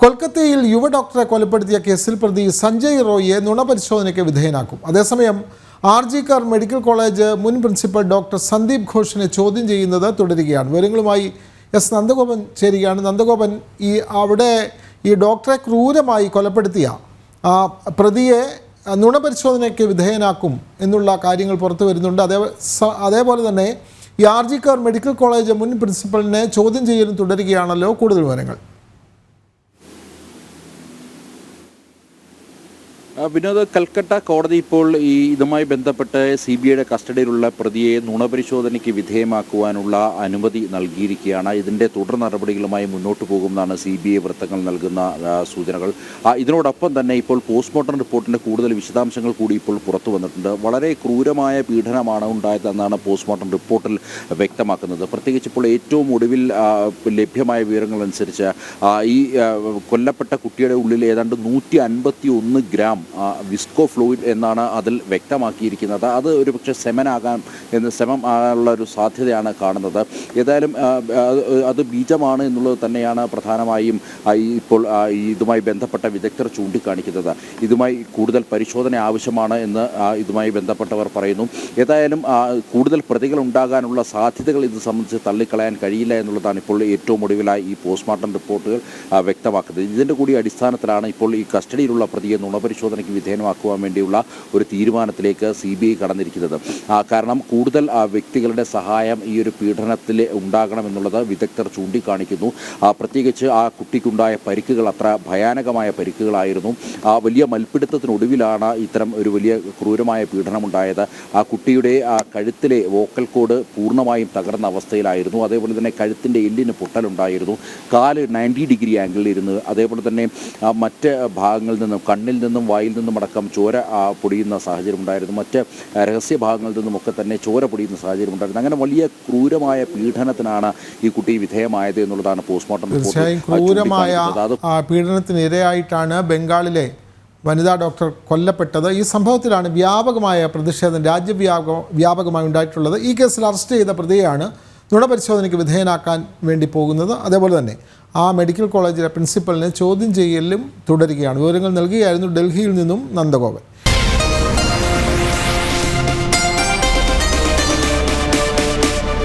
കൊൽക്കത്തയിൽ യുവ ഡോക്ടറെ കൊലപ്പെടുത്തിയ കേസിൽ പ്രതി സഞ്ജയ് റോയിയെ നുണപരിശോധനയ്ക്ക് വിധേയനാക്കും. അതേസമയം ആർ.ജി. കർ മെഡിക്കൽ കോളേജ് മുൻ പ്രിൻസിപ്പൽ ഡോക്ടർ സന്ദീപ് ഘോഷിനെ ചോദ്യം ചെയ്യുന്നത് തുടരുകയാണ്. വിവരങ്ങളുമായി എസ് നന്ദഗോപൻ ചേരുകയാണ്. നന്ദഗോപൻ, അവിടെ ഈ ഡോക്ടറെ ക്രൂരമായി കൊലപ്പെടുത്തിയ പ്രതിയെ നുണപരിശോധനയ്ക്ക് വിധേയനാക്കും എന്നുള്ള കാര്യങ്ങൾ പുറത്തു വരുന്നുണ്ട്. അതേപോലെ തന്നെ ഈ ആർ.ജി. കർ മെഡിക്കൽ കോളേജ് മുൻ പ്രിൻസിപ്പലിനെ ചോദ്യം ചെയ്യലും തുടരുകയാണല്ലോ. കൂടുതൽ വിവരങ്ങൾ. വിനോദ്, കൽക്കട്ട കോടതി ഇപ്പോൾ ഇതുമായി ബന്ധപ്പെട്ട് CBIയുടെ കസ്റ്റഡിയിലുള്ള പ്രതിയെ നുണപരിശോധനയ്ക്ക് വിധേയമാക്കുവാനുള്ള അനുമതി നൽകിയിരിക്കുകയാണ്. ഇതിൻ്റെ തുടർ നടപടികളുമായി മുന്നോട്ട് പോകുമെന്നാണ് CBI വൃത്തങ്ങൾ നൽകുന്ന സൂചനകൾ. ഇതിനോടൊപ്പം തന്നെ ഇപ്പോൾ പോസ്റ്റ്മോർട്ടം റിപ്പോർട്ടിൻ്റെ കൂടുതൽ വിശദാംശങ്ങൾ കൂടി ഇപ്പോൾ പുറത്തു വന്നിട്ടുണ്ട്. വളരെ ക്രൂരമായ പീഡനമാണ് ഉണ്ടായതെന്നാണ് പോസ്റ്റ്മോർട്ടം റിപ്പോർട്ടിൽ വ്യക്തമാക്കുന്നത്. പ്രത്യേകിച്ച് ഇപ്പോൾ ഏറ്റവും ഒടുവിൽ ലഭ്യമായ വിവരങ്ങളനുസരിച്ച് ഈ കൊല്ലപ്പെട്ട കുട്ടിയുടെ ഉള്ളിൽ ഏതാണ്ട് 151 ഗ്രാം വിസ്കോ ഫ്ലൂയിഡ് എന്നാണ് അതിൽ വ്യക്തമാക്കിയിരിക്കുന്നത്. അത് ഒരു പക്ഷേ സെമൻ ആകാനുള്ള ഒരു സാധ്യതയാണ് കാണുന്നത്. ഏതായാലും അത് ബീജമാണ് എന്നുള്ളത് തന്നെയാണ് പ്രധാനമായും ഇപ്പോൾ ഇതുമായി ബന്ധപ്പെട്ട വിദഗ്ധർ ചൂണ്ടിക്കാണിക്കുന്നത്. ഇതുമായി കൂടുതൽ പരിശോധന ആവശ്യമാണ് എന്ന് ഇതുമായി ബന്ധപ്പെട്ടവർ പറയുന്നു. ഏതായാലും കൂടുതൽ പ്രതികൾ ഉണ്ടാകാനുള്ള സാധ്യതകൾ ഇത് സംബന്ധിച്ച് തള്ളിക്കളയാൻ കഴിയില്ല എന്നുള്ളതാണ് ഇപ്പോൾ ഏറ്റവും ഒടുവിലായി ഈ പോസ്റ്റ്മോർട്ടം റിപ്പോർട്ടുകൾ വ്യക്തമാക്കുന്നത്. ഇതിൻ്റെ കൂടി അടിസ്ഥാനത്തിലാണ് ഇപ്പോൾ ഈ കസ്റ്റഡിയിലുള്ള പ്രതിയെ നുണപരിശോധനയ്ക്ക് വിധേയമാക്കുവാൻ വേണ്ടിയുള്ള ഒരു തീരുമാനത്തിലേക്ക് CBI കടന്നിരിക്കുന്നത്. കാരണം കൂടുതൽ വ്യക്തികളുടെ സഹായം ഈ ഒരു പീഡനത്തിൽ ഉണ്ടാകണമെന്നുള്ളത് വിദഗ്ധർ ചൂണ്ടിക്കാണിക്കുന്നു. പ്രത്യേകിച്ച് ആ കുട്ടിക്കുണ്ടായ പരിക്കുകൾ അത്ര ഭയാനകമായ പരിക്കുകളായിരുന്നു. വലിയ മൽപ്പിടുത്തത്തിനൊടുവിലാണ് ഇത്തരം ഒരു വലിയ ക്രൂരമായ പീഡനമുണ്ടായത്. ആ കുട്ടിയുടെ കഴുത്തിലെ വോക്കൽ കോഡ് പൂർണ്ണമായും തകർന്ന അവസ്ഥയിലായിരുന്നു. അതേപോലെ തന്നെ കഴുത്തിൻ്റെ എല്ലിന് പൊട്ടലുണ്ടായിരുന്നു. കാല് 90 ഡിഗ്രി ആംഗിളിൽ ഇരുന്ന്, അതേപോലെ തന്നെ മറ്റ് ഭാഗങ്ങളിൽ നിന്നും കണ്ണിൽ നിന്നും വായിൽ നിന്നും അടക്കം ചോര പൊടിയുന്ന സാഹചര്യം ഉണ്ടായിരുന്നു. മറ്റ് രഹസ്യഭാഗങ്ങളിൽ നിന്നുമൊക്കെ തന്നെ ചോര പൊടിയുന്ന സാഹചര്യം ഉണ്ടായിരുന്നു. അങ്ങനെ വലിയ ക്രൂരമായ പീഡനത്തിനാണ് ഈ കുട്ടി വിധേയമായത് എന്നുള്ളതാണ് പോസ്റ്റ്മോർട്ടം തീർച്ചയായും ക്രൂരമായ പീഡനത്തിന് ഇരയായിട്ടാണ് ബംഗാളിലെ വനിതാ ഡോക്ടർ കൊല്ലപ്പെട്ടത്. ഈ സംഭവത്തിലാണ് വ്യാപകമായ പ്രതിഷേധം വ്യാപകമായി ഉണ്ടായിട്ടുള്ളത്. ഈ കേസിൽ അറസ്റ്റ് ചെയ്ത പ്രതിയെയാണ് നുണപരിശോധനയ്ക്ക് വിധേയനാക്കാൻ വേണ്ടി പോകുന്നത്. അതേപോലെ തന്നെ ആ മെഡിക്കൽ കോളേജിലെ പ്രിൻസിപ്പലിനെ ചോദ്യം ചെയ്യലും തുടരുകയാണ്. വിവരങ്ങൾ നൽകുകയായിരുന്നു ഡൽഹിയിൽ നിന്നും നന്ദഗോപൻ.